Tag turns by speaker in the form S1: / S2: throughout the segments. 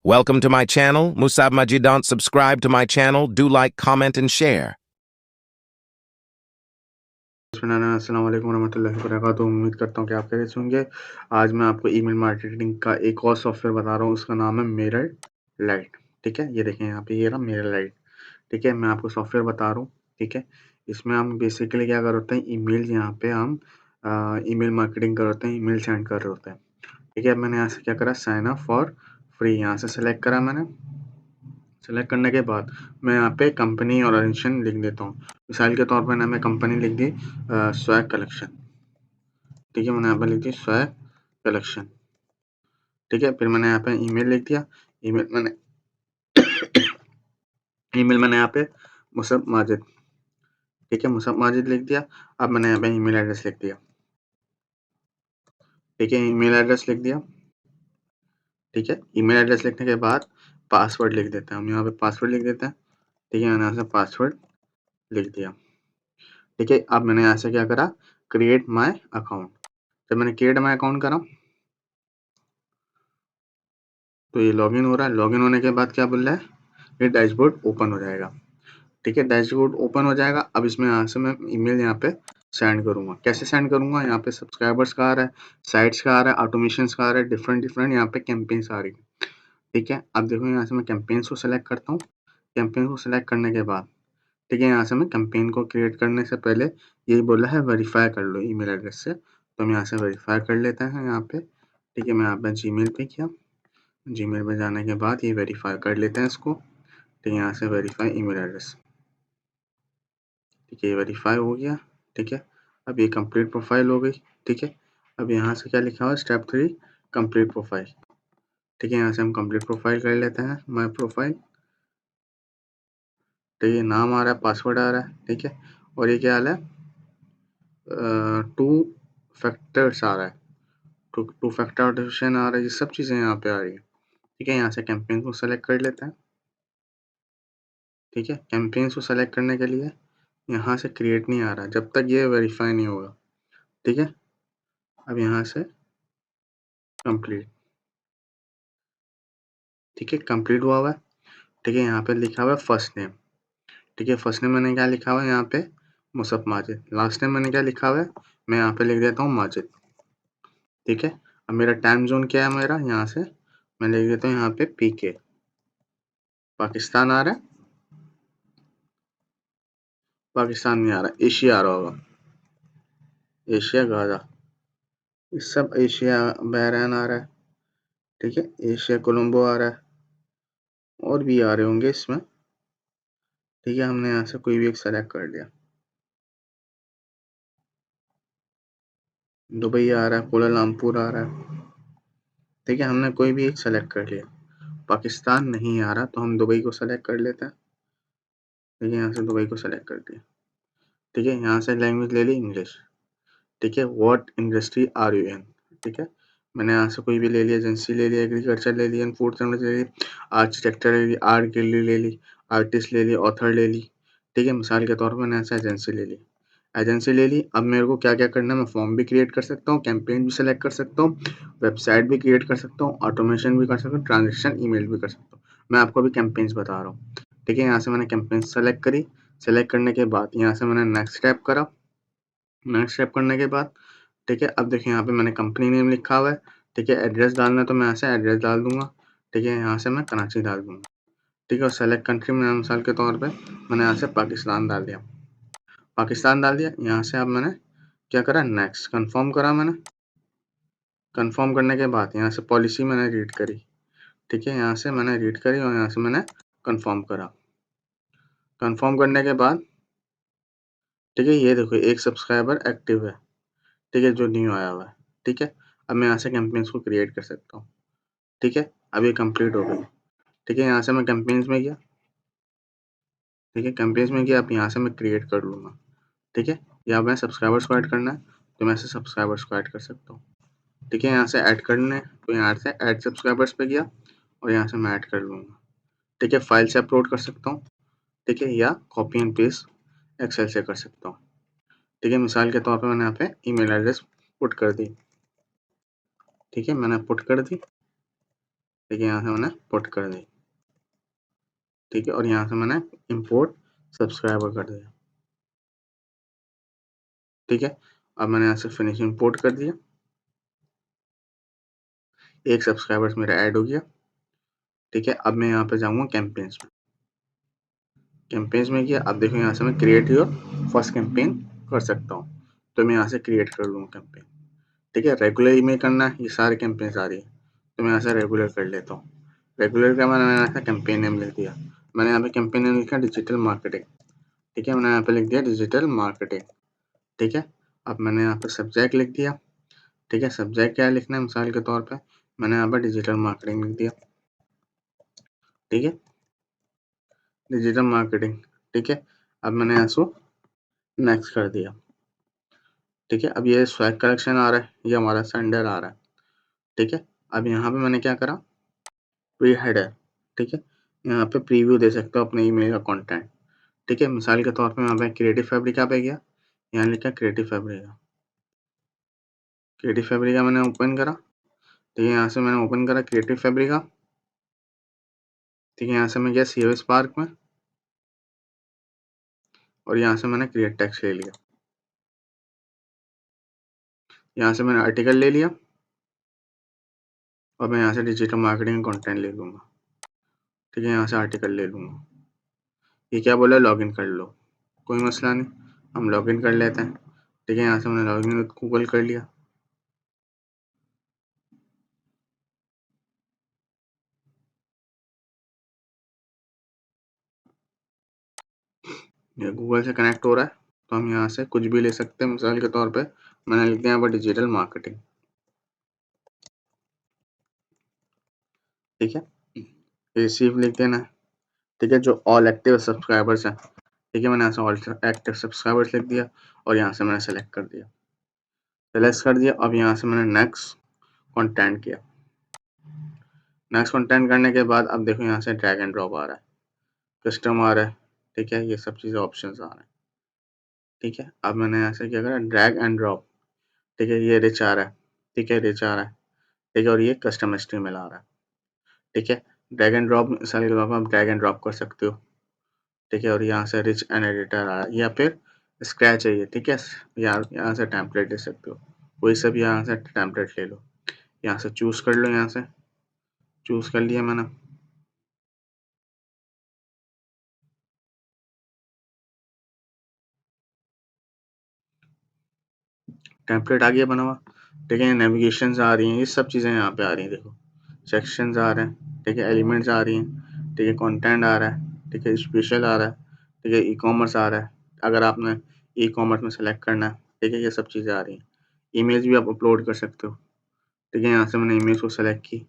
S1: Welcome to my channel, Musab Majidant. Subscribe to my channel, do like, comment and share.
S2: अस्सलाम वालेकुम रहमतुल्लाहि व बरकातुहू। उम्मीद करता हूँ कि आप खैरियत से होंगे। आज मैं आपको ईमेल मार्केटिंग का एक और सॉफ्टवेयर बता रहा हूँ, उसका नाम है मिरर लाइट। ठीक है, ये देखें यहाँ पे, ये रहा मिरर लाइट। ठीक है, मैं आपको सॉफ्टवेयर बता रहा हूँ। ठीक है, इसमें हम बेसिकली क्या कर होते हैं, ईमेल यहाँ पे हम ईमेल मार्केटिंग कर होते हैं, ईमेल सेंड कर रहे होते हैं। ठीक है, मैंने यहाँ से क्या करा, साइन अप फॉर फ्री यहाँ से सेलेक्ट करा मैंने। सेलेक्ट करने के बाद मैं यहाँ पे कंपनी और ऑर्गेनाइजेशन लिख देता हूँ। मिसाल के तौर पर मैं कंपनी लिख दी स्वैग कलेक्शन। ठीक है, मैंने यहाँ पे लिख दी स्वैग कलेक्शन। ठीक है, फिर मैंने यहाँ पे ईमेल लिख दिया। ईमेल मैंने यहाँ पे मुसब माजिद। ठीक है, मुसब माजिद लिख दिया। अब मैंने यहाँ पे ईमेल एड्रेस लिख दिया। ठीक है, ईमेल एड्रेस लिख दिया। ठीक है, ईमेल एड्रेस लिखने के बाद पासवर्ड लिख देते हैं। हम यहाँ पे पासवर्ड लिख देते हैं। ठीक है, मैंने यहाँ से पासवर्ड लिख दिया। ठीक है, अब मैंने यहाँ से क्या करा, क्रिएट माई अकाउंट। जब मैंने क्रिएट माई अकाउंट करा तो ये लॉगिन हो रहा है। लॉगिन होने के बाद क्या बोल रहा है, ये डैशबोर्ड ओपन हो जाएगा। ठीक है, डैशबोर्ड ओपन हो जाएगा। अब इसमें यहाँ से मैं ईमेल यहाँ पे सेंड करूँगा। कैसे सेंड करूँगा, यहाँ पे सब्सक्राइबर्स का आ रहा है, साइट्स का आ रहा है, ऑटोमेशंस का आ रहा है, डिफरेंट यहाँ पे कैंपेन्स आ रही है। ठीक है, अब देखो यहाँ से मैं कैंपेन्स को सेलेक्ट करता हूँ। कैंपेन को सेलेक्ट करने के बाद ठीक है, यहाँ से मैं कैंपेन को क्रिएट करने से पहले यही बोला है वेरीफाई कर लो ईमेल एड्रेस से, तो हम यहाँ से वेरीफाई कर लेते हैं यहाँ पे। ठीक है, मैं यहाँ पे जीमेल पे किया। जीमेल पे जाने के बाद ये वेरीफाई कर लेते हैं इसको। ठीक है, यहाँ से वेरीफाई ईमेल एड्रेस। ठीक है, ये वेरीफाई हो गया। ठीक है, अब ये कंप्लीट प्रोफाइल हो गई। ठीक है, अब यहाँ से क्या लिखा हुआ है, स्टेप 3 कंप्लीट प्रोफाइल। ठीक है, यहाँ से हम कंप्लीट प्रोफाइल कर लेते हैं, माय प्रोफाइल। ठीक है, नाम आ रहा है, पासवर्ड आ रहा है। ठीक है, और ये क्या हाल है, 2 फैक्टर्स आ रहा है, टू फैक्टर ऑथेंटिकेशन आ रहा है, ये सब चीज़ें यहाँ पे आ रही है। ठीक है, यहाँ से कैंपेन को सेलेक्ट कर लेते हैं। ठीक है, कैंपेन्स को सेलेक्ट करने के लिए यहाँ से क्रिएट नहीं आ रहा जब तक ये वेरीफाई नहीं होगा। ठीक है, अब यहाँ से कंप्लीट। ठीक है, कंप्लीट हुआ हुआ है। ठीक है, यहाँ पे लिखा हुआ है फर्स्ट नेम। ठीक है, फर्स्ट नेम मैंने क्या लिखा हुआ है यहाँ पे, मुसब माजिद। लास्ट नेम मैंने क्या लिखा हुआ है, मैं यहाँ पे लिख देता हूँ माजिद। ठीक है, अब मेरा टाइम जोन क्या है, मेरा यहाँ से मैं लिख देता हूँ यहाँ पे PK, पाकिस्तान आ रहा है। पाकिस्तान नहीं आ रहा, एशिया आ रहा होगा, एशिया गाजा, इस सब एशिया बहरैन आ रहा है। ठीक है, एशिया कोलंबो आ रहा है, और भी आ रहे होंगे इसमें। ठीक है, हमने यहाँ से कोई भी एक सेलेक्ट कर लिया। दुबई आ रहा है, कोलालमपुर आ रहा है। ठीक है, हमने कोई भी एक सेलेक्ट कर लिया। पाकिस्तान नहीं आ रहा तो हम दुबई को सेलेक्ट कर लेते हैं। ठीक है, यहाँ से दुबई को सेलेक्ट कर दिया। ठीक है, यहाँ से लैंग्वेज ले ली इंग्लिश। ठीक है, what industry are you in. ठीक है, मैंने यहाँ से कोई भी ले लिया, एजेंसी ले लिया, एग्रीकल्चर ले लिया, फूड सर्विस ले ली, आर्किटेक्चर ले ली, आर्ट गैलरी ले ली, आर्टिस्ट ले ली, ऑथर ले ली। ठीक है, मिसाल के तौर पर मैंने ऐसा एजेंसी ले ली। एजेंसी ले ली, अब मेरे को क्या-क्या करना है, मैं फॉर्म भी क्रिएट कर सकता हूँ, कैंपेन भी सेलेक्ट कर सकता हूँ, वेबसाइट भी क्रिएट कर सकता हूँ, ऑटोमेशन भी कर सकता हूँ, ट्रांज़ैक्शन ईमेल भी कर सकता हूँ। मैं आपको अभी कैंपेन्स बता रहा हूँ। ठीक है, यहाँ से मैंने कैंपेन्स सेलेक्ट करी। सेलेक्ट करने के बाद यहाँ से मैंने नेक्स्ट स्टेप करा। नेक्स्ट स्टेप करने के बाद ठीक है, अब देखिए यहाँ पे मैंने कंपनी नेम लिखा हुआ है। ठीक है, एड्रेस डालना है तो मैं यहाँ से एड्रेस डाल दूँगा। ठीक है, यहाँ से मैं कराची डाल दूँगा। ठीक है, और सेलेक्ट कंट्री में मिसाल के तौर पे मैंने यहाँ से पाकिस्तान डाल दिया। पाकिस्तान डाल दिया। यहाँ से अब मैंने क्या करा, नेक्स्ट कन्फर्म करा मैंने। कन्फर्म करने के बाद यहाँ से पॉलिसी मैंने रीड करी। ठीक है, यहाँ से मैंने रीड करी और यहाँ से मैंने कन्फर्म करा। कन्फर्म करने के बाद ठीक है, ये देखो एक सब्सक्राइबर एक्टिव है। ठीक है, जो न्यू आया हुआ है। ठीक है, अब मैं यहाँ से कैंपेन्स को क्रिएट कर सकता हूँ। ठीक है, अब ये कंप्लीट हो गई। ठीक है, यहाँ से मैं कैंपेन्स में गया। ठीक है, कैंपेन्स में गया, अब यहाँ से मैं क्रिएट कर लूँगा। ठीक है, या मैं सब्सक्राइबर्स को ऐड करना है तो मैं ऐसे सब्सक्राइबर्स को ऐड कर सकता हूँ। ठीक है, यहाँ से ऐड करने तो यहाँ से ऐड सब्सक्राइबर्स पे गया और यहाँ से मैं ऐड कर लूँगा। ठीक है, फाइल से अपलोड कर सकता हूँ। ठीक है, या कॉपी एंड पेस्ट एक्सेल से कर सकता हूँ। ठीक है, मिसाल के तौर पे मैंने यहाँ पे ईमेल एड्रेस पुट कर दी। ठीक है, मैंने पुट कर दी। ठीक है, यहाँ से मैंने पुट कर दी, ठीक है, और यहाँ से मैंने इंपोर्ट सब्सक्राइबर कर दिया, ठीक है। अब मैंने यहाँ से फिनिश इंपोर्ट कर दिया, एक सब्सक्राइबर्स मेरा ऐड हो गया, ठीक है। अब मैं यहाँ पे जाऊँगा कैंपेन्स में, कैंपेन्स में किया। अब देखो यहाँ से मैं क्रिएट योर फर्स्ट कैंपेन कर सकता हूँ, तो मैं यहाँ से क्रिएट कर लूँगा कैंपेन, ठीक है। रेगुलर ईमेल करना है, ये सारे कैंपेन्स आ रही है, तो मैं यहाँ से रेगुलर कर लेता हूँ। रेगुलर का मैंने यहाँ से कैंपेन नेम लिख दिया, मैंने यहाँ पे कैंपेन नेम लिखा डिजिटल मार्केटिंग, ठीक है। मैंने यहाँ पे लिख दिया डिजिटल मार्केटिंग, ठीक है। अब मैंने यहाँ पे सब्जेक्ट लिख दिया, ठीक है। सब्जेक्ट क्या लिखना है, मिसाल के तौर पे मैंने यहाँ पर डिजिटल मार्केटिंग लिख दिया, ठीक है, डिजिटल मार्केटिंग, ठीक है। अब मैंने यहाँ से नेक्स्ट कर दिया, ठीक है। अब ये स्वैग कलेक्शन आ रहा है, ये हमारा सेंडर आ रहा है, ठीक है। अब यहाँ पे मैंने क्या करा, प्री हेडर, ठीक है। यहाँ पे प्रीव्यू दे सकते हो अपने ईमेल का कंटेंट, ठीक है। मिसाल के तौर पे यहाँ पे क्रिएटिव फैब्रिका पे गया, यहाँ लिखा क्रिएटिव फैब्रिका, क्रिएटिव फैब्रिका मैंने ओपन करा, ठीक है। यहाँ से मैंने ओपन करा क्रिएटिव फैब्रिका, ठीक है। यहाँ से मैं गया CSS पार्क में, और यहाँ से मैंने क्रिएट टेक्स्ट ले लिया, यहाँ से मैंने आर्टिकल ले लिया, और मैं यहाँ से डिजिटल मार्केटिंग कंटेंट ले लूँगा, ठीक है। यहाँ से आर्टिकल ले लूँगा, ये क्या बोला, लॉगिन कर लो, कोई मसला नहीं, हम लॉगिन कर लेते हैं, ठीक है। यहाँ से मैंने लॉगिन विद गूगल कर लिया, ये गूगल से कनेक्ट हो रहा है, तो हम यहाँ से कुछ भी ले सकते हैं। मिसाल के तौर पे मैंने लिख दिया यहाँ पर डिजिटल मार्केटिंग, ठीक है। रिसीव लिख देना है, ठीक है, जो ऑल एक्टिव सब्सक्राइबर्स हैं, ठीक है। मैंने यहाँ से ऑल एक्टिव सब्सक्राइबर्स लिख दिया, और यहाँ से मैंने सेलेक्ट कर दिया, अब यहाँ से मैंने नेक्स्ट कंटेंट किया, नेक्स्ट कंटेंट करने के बाद अब देखो यहाँ से ड्रैग एंड ड्रॉप आ रहा है, कस्टम आ रहा है, ठीक है, ये सब चीज़ें ऑप्शंस आ रहे हैं, ठीक है। अब मैंने यहाँ से क्या करा, ड्रैग एंड ड्रॉप, ठीक है, ये रिच आ रहा है, ठीक है, रिच आ रहा है, ठीक है, और ये कस्टम HTML आ रहा है, ठीक है। ड्रैग एंड ड्रॉप मिसाल के तौर पर आप ड्रैग एंड ड्रॉप कर सकते हो, ठीक है, और यहाँ से रिच एंड एडिटर आ रहा है, या फिर स्क्रैच है ये, ठीक है, यहाँ से टेम्पलेट ले सकते हो, कोई सा भी यहाँ से टेम्पलेट ले लो, यहाँ से चूज़ कर लो, यहाँ से चूज़ कर लिया मैंने, टेम्पलेट आ गया बना हुआ, ठीक है। नेविगेशंस आ रही हैं, ये सब चीज़ें यहाँ पे आ रही हैं, देखो सेक्शंस आ रहे हैं, ठीक है, एलिमेंट्स आ रही हैं, ठीक है, कंटेंट आ रहा है, ठीक है, स्पेशल आ रहा है, ठीक है, ई कॉमर्स आ रहा है, अगर आपने ई कॉमर्स में सेलेक्ट करना है, ठीक है, ये सब चीज़ें आ रही हैं। इमेज भी आप अपलोड कर सकते हो, ठीक है। यहाँ से मैंने इमेज को सेलेक्ट की,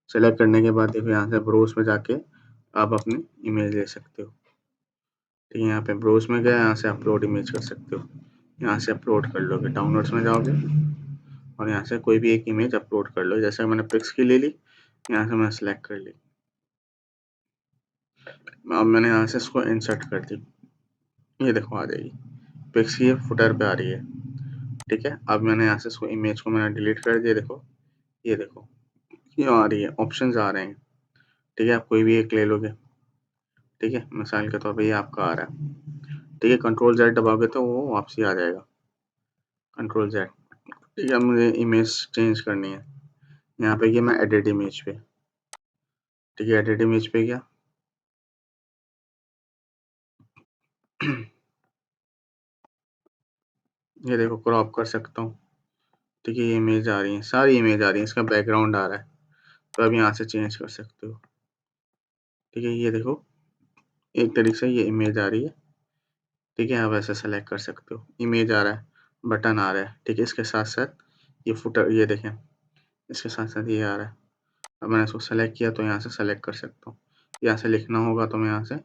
S2: सेलेक्ट करने के बाद देखो यहाँ से ब्रोस में जाके आप अपनी इमेज ले सकते हो, ठीक है। यहाँ पे ब्रोस में गया, यहाँ से अपलोड इमेज कर सकते हो, यहाँ से अपलोड कर लोगे, डाउनलोड्स में जाओगे और यहाँ से कोई भी एक इमेज अपलोड कर लो, जैसे मैंने पिक्स की ले ली, यहाँ से मैंने सेलेक्ट कर ली, अब मैंने यहाँ से इसको इंसर्ट कर दी, ये देखो आ जाएगी, पिक्स की फुटर पे आ रही है, ठीक है। अब मैंने यहाँ से इसको इमेज को मैंने डिलीट कर दिया, देखो ये देखो ये आ रही है, ऑप्शंस आ रहे हैं, ठीक है। आप कोई भी एक ले लोगे, ठीक है, मिसाल के तौर पे ये आपका आ रहा है, ठीक है। Ctrl Z दबाओगे तो वो वापसी आ जाएगा, Ctrl Z, ठीक है। मुझे इमेज चेंज करनी है, यहाँ पे गया मैं एडिट इमेज पे, ठीक है, एडिट इमेज पे गया ये देखो क्रॉप कर सकता हूँ, ठीक है। ये इमेज आ रही है, सारी इमेज आ रही है, इसका बैकग्राउंड आ रहा है, तो अब यहाँ से चेंज कर सकते हो, ठीक है। ये देखो एक तरीके से ये इमेज आ रही है, ठीक है। आप ऐसे सेलेक्ट कर सकते हो, इमेज आ रहा है, बटन आ रहा है, ठीक है। इसके साथ साथ ये फुटर, ये देखें, इसके साथ साथ ये आ रहा है। अब मैंने इसको सेलेक्ट किया तो यहाँ से सेलेक्ट कर सकता हूँ, यहाँ से लिखना होगा तो मैं यहाँ से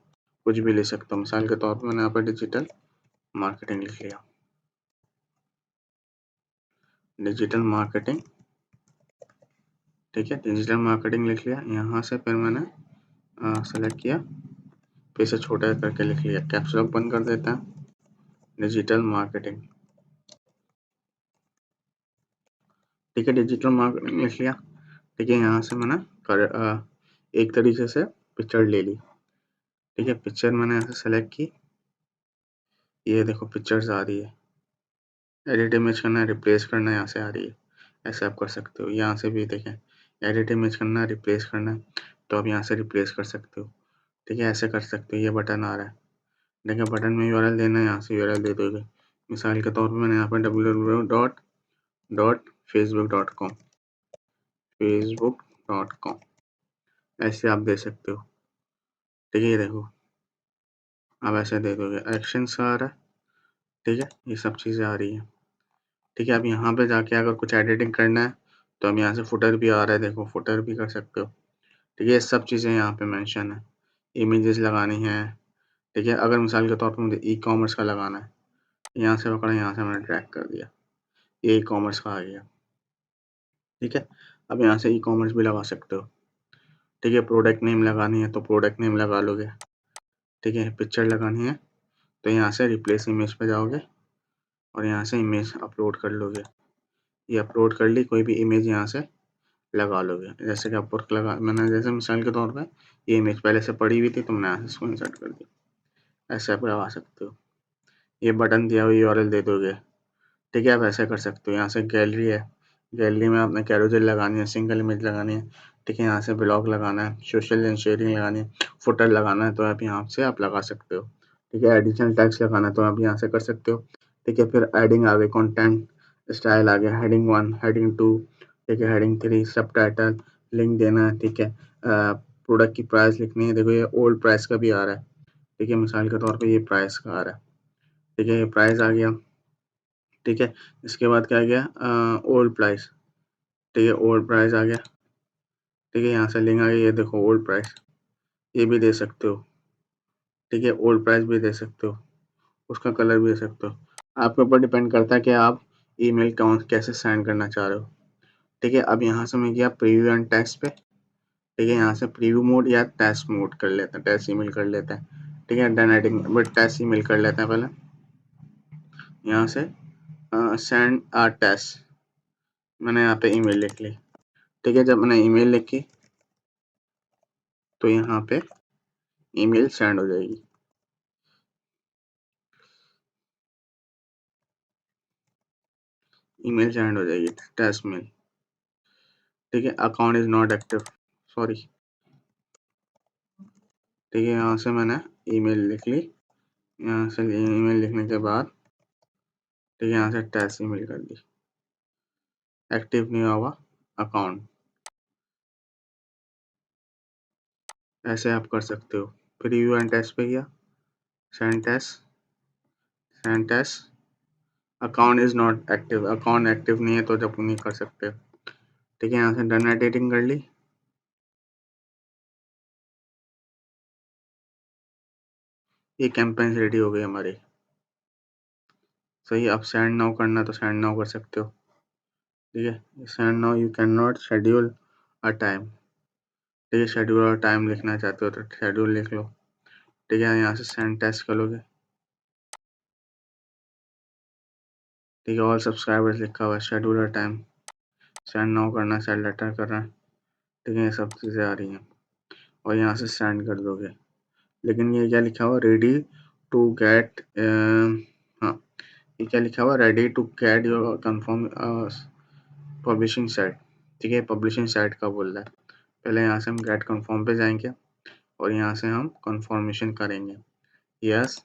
S2: कुछ भी ले सकता हूँ। मिसाल के तौर पर मैंने यहाँ पर डिजिटल मार्केटिंग लिख लिया, डिजिटल मार्केटिंग, ठीक है, डिजिटल मार्केटिंग लिख लिया। यहाँ से फिर मैंने सेलेक्ट किया, फिर से छोटा करके लिख लिया, कैप्स लॉक बंद कर देता है, डिजिटल मार्केटिंग, ठीक है, डिजिटल मार्केटिंग लिख लिया, ठीक है। यहाँ से मैंने एक तरीके से पिक्चर ले ली, ठीक है। पिक्चर मैंने ऐसे सेलेक्ट की, ये देखो पिक्चर्स आ रही है। एडिट इमेज करना है, रिप्लेस करना है, यहाँ से आ रही है। ऐसे आप कर सकते हो। यहाँ से भी देखें, एडिट इमेज करना है, रिप्लेस करना है, तो आप यहाँ से रिप्लेस कर सकते हो, ठीक है। ऐसे कर सकते हो। ये बटन आ रहा है, देखिए बटन में यूआरएल देना है, यहाँ से यूआरएल दे दोगे। मिसाल के तौर पर मैंने यहाँ पर www.facebook.com ऐसे आप दे सकते हो, ठीक है। ये देखो आप ऐसे दे दोगे, एक्शंस आ रहा है, ठीक है। ये सब चीज़ें आ रही हैं, ठीक है। अब यहाँ पे जाके अगर कुछ एडिटिंग करना है तो अब यहाँ से फुटर भी आ रहा है, देखो फुटर भी कर सकते हो, ठीक है। ये सब चीज़ें यहाँ पे मेंशन है। इमेजेस लगानी है, ठीक है। अगर मिसाल के तौर पर मुझे ई कॉमर्स का लगाना है, यहाँ से पकड़ा, यहाँ से मैंने ड्रैग कर दिया, ये ई कॉमर्स का आ गया, ठीक है। अब यहाँ से ई कॉमर्स भी लगा सकते हो, ठीक है। प्रोडक्ट नेम लगानी है तो प्रोडक्ट नेम लगा लोगे, ठीक है। पिक्चर लगानी है तो यहाँ से रिप्लेस इमेज पे जाओगे और यहाँ से इमेज अपलोड कर लोगे। ये अपलोड कर ली, कोई भी इमेज यहाँ से लगा लोगे। जैसे कि अपवर्क लगा मैंने, जैसे मिसाल के तौर पे ये इमेज पहले से पड़ी हुई थी तो मैंने यहाँ से इसको इंसर्ट कर दिया। ऐसे आप लगा सकते हो। ये बटन दिया हुआ यूआरएल दे दोगे, ठीक है। आप ऐसे कर सकते हो। यहाँ से गैलरी है, गैलरी में आपने कैरोसेल लगानी है, सिंगल इमेज लगानी है, ठीक है। यहाँ से ब्लॉग लगाना है, सोशल एंड शेयरिंग लगानी है, फुटर लगाना है तो आप यहाँ से आप लगा सकते हो, ठीक है। एडिशनल टैग्स लगाना है तो आप यहाँ से कर सकते हो, ठीक है। फिर एडिंग आ गई, कंटेंट स्टाइल आ गया, हेडिंग 1, हेडिंग 2, ठीक है, हेडिंग 3, सब टाइटल, लिंक देना है, ठीक है। प्रोडक्ट की प्राइस लिखनी है, देखो ये ओल्ड प्राइस का भी आ रहा है, ठीक है। मिसाल के तौर पर ये प्राइस का आ रहा है, ठीक है। ये प्राइस आ गया, ठीक है। इसके बाद क्या आ गया, ओल्ड प्राइस, ठीक है। ओल्ड प्राइस आ गया, ठीक है। यहाँ से लिंक आ गया, ये देखो ओल्ड प्राइस, ये भी दे सकते हो, ठीक है। ओल्ड प्राइस भी दे सकते हो, उसका कलर भी दे सकते हो। आपके ऊपर डिपेंड करता है कि आप ईमेल कौन कैसे सेंड करना चाह रहे हो, ठीक है। अब यहाँ से मैं गया प्रीव्यू एंड टेस्ट पे, ठीक है। यहाँ से प्रीव्यू मोड या टेस्ट मोड कर लेते हैं, टेस्ट ईमेल कर लेते हैं, ठीक है। Done editing, but test email कर लेते हैं पहले। यहाँ से सेंड आ टेस्ट, मैंने यहाँ पे ईमेल लिख ली, ठीक है। जब मैंने ईमेल लिखी तो यहाँ पे ईमेल सेंड हो जाएगी, ईमेल सेंड हो जाएगी, टेस्ट मेल, ठीक है। Account is not active, sorry, ठीक है। यहाँ से मैंने ईमेल लिख ली, यहाँ से ईमेल लिखने के बाद, ठीक है, यहाँ से टेस्ट ईमेल कर दी, एक्टिव नहीं हुआ अकाउंट। ऐसे आप कर सकते हो। प्रीव्यू एंड टेस्ट पे गया, send test, account is not active, account active नहीं है तो जब नहीं कर सकते, ठीक है। यहाँ से डन एडिटिंग कर ली, ये कैंपेन रेडी हो गई हमारी, सही। अब सेंड नाउ करना तो सेंड नाउ कर सकते हो, ठीक है। Send now you can not schedule a time, ठीक है। शेड्यूल और टाइम लिखना चाहते हो तो शेड्यूल लिख लो, ठीक है। यहाँ से सेंड टेस्ट करोगे, ठीक है। ऑल सब्सक्राइबर्स लिखा हुआ है, शेड्यूल और टाइम, सेंड नाउ करना, सेंड लेटर करना है, ठीक है। ये सब चीज़ें आ रही हैं और यहाँ से सेंड कर दोगे। लेकिन ये क्या लिखा हुआ, रेडी टू गेट, हाँ, ये क्या लिखा हुआ, ready to get your confirm publishing site, ठीक है। पब्लिशिंग साइट का बोल रहा है। पहले यहाँ से हम गेट कंफर्म पे जाएंगे और यहाँ से हम कंफर्मेशन करेंगे, यस,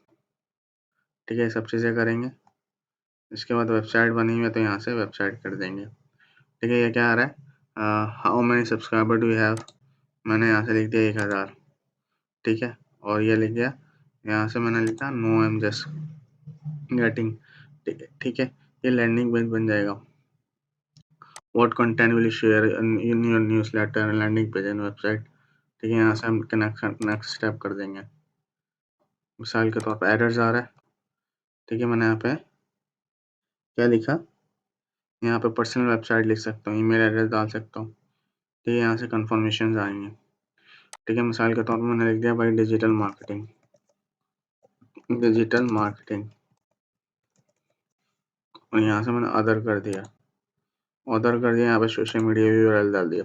S2: ठीक है। सब चीज़ें करेंगे। इसके बाद वेबसाइट बनी हुई है तो यहाँ से वेबसाइट कर देंगे, ठीक है। ये क्या आ रहा है, how many subscriber do you have, मैंने यहाँ से लिख दिया 1000, ठीक है। और ये लिख दिया, यहाँ से मैंने लिखा no I am just getting, ठीक है, ठीक है। ये लैंडिंग पेज बन जाएगा। What content will share in your newsletter, landing page and website, ठीक है। यहाँ से हम नेक्स्ट स्टेप कर देंगे। मिसाल के तौर पर एरर्स आ रहा है, ठीक है। मैंने यहाँ पे क्या लिखा, यहाँ पे पर्सनल वेबसाइट लिख सकता हूँ, ईमेल एड्रेस डाल सकता हूँ, ठीक है। यहाँ से कन्फर्मेशन आएंगे, ठीक है। मिसाल के तौर पर मैंने लिख दिया भाई डिजिटल मार्केटिंग, और यहाँ से मैंने अदर कर दिया, यहाँ पे सोशल मीडिया यूआरएल डाल दिया,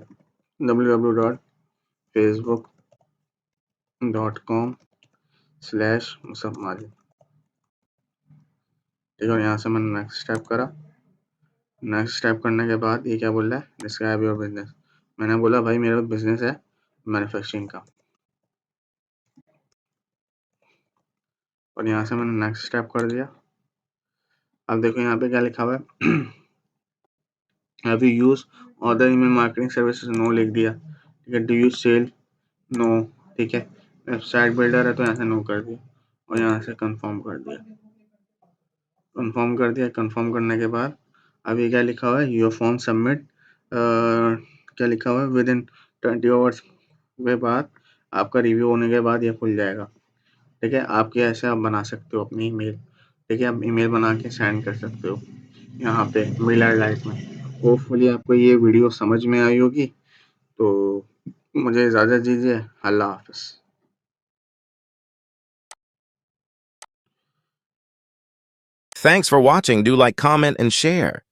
S2: www.facebook.com/musab majid। ठीक है, और यहाँ से मैंने नेक्स्ट टाइप करा। नेक्स्ट टाइप करने के बाद ये क्या बोल रहा है, डिस्क्राइब योर बिजनेस। मैंने बोला भाई मेरा बिजनेस है मैन्युफैक्चरिंग का, और यहाँ से मैंने नेक्स्ट टाइप कर दिया। अब देखो यहाँ पे क्या लिखा हुआ है, have you use other email marketing services, no लिख दिया। ठीक है, डू यू सेल, नो। ठीक है, वेबसाइट बिल्डर है तो यहाँ से नो कर दिया, और यहाँ से कंफर्म कर दिया। कंफर्म कर दिया। कंफर्म करने के बाद अब ये क्या लिखा हुआ है, योर फॉर्म सबमिट, क्या लिखा हुआ है, विद इन 20 आवर्स के बाद आपका रिव्यू होने के बाद ये खुल जाएगा। ठीक है, आपके ऐसे आप बना सकते हो अपनी ईमेल। ठीक है, आप ईमेल बना के सेंड कर सकते हो यहाँ पे मिलर लाइट में। होपफुली आपको ये वीडियो समझ में आई होगी, तो मुझे इजाज़त दीजिए। अल्लाह हाफ़िज़।
S1: Thanks for watching. Do like, comment, and share.